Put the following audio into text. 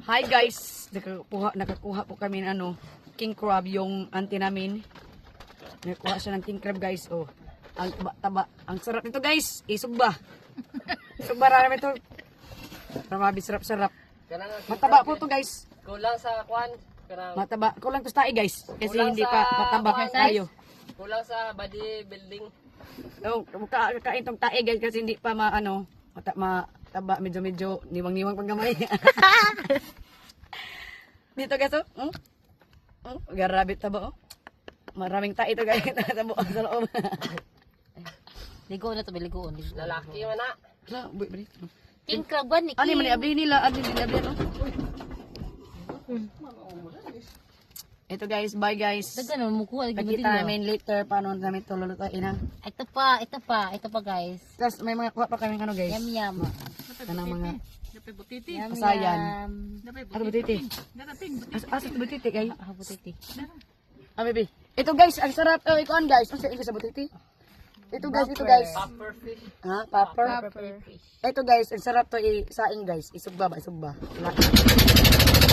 Hi guys, nakakuha po kami ng king crab yung auntie namin. Nakakuha siya ng king crab guys. Oh, ang taba. Ang sarap nito guys. Isugba. Isugba rami ito. Grabe sarap-sarap. Mataba po to guys. Kulang sa kwan. Mataba. Kulang to sa tae guys. Kasi Kulang hindi sa pa mataba tayo. Kulang sa body building. Oh, kain tong tae guys kasi hindi pa mataba, medyo niwang-niwang pag gamay. Dito guys, oh. Grabe taba, oh. Maraming tae ito guys sa buong sa loob. Ligo na to, ligoon. Lalaki man na. Wala, bri. King crab ba ni Ani man abli nila, no. Ito guys, bye guys. Dagan mo mukuha lagi Pagkita namin later paano namin ito lulutuin ha. Ito pa guys. Tapos may mga kuha pa kami guys. Yum yum. Kanang mga Yum Asayan. yum. ano butiti? Asa butiti kay? Ah, butiti. Ah, baby. Ito guys, ang sarap. Oh, ikuan guys. Ang sarap sa butiti. Ito guys. Popper fish. Ha? Popper? Pepper fish. Ito guys, ang sarap to isaing guys. Isugba ba? Isugba. Wala.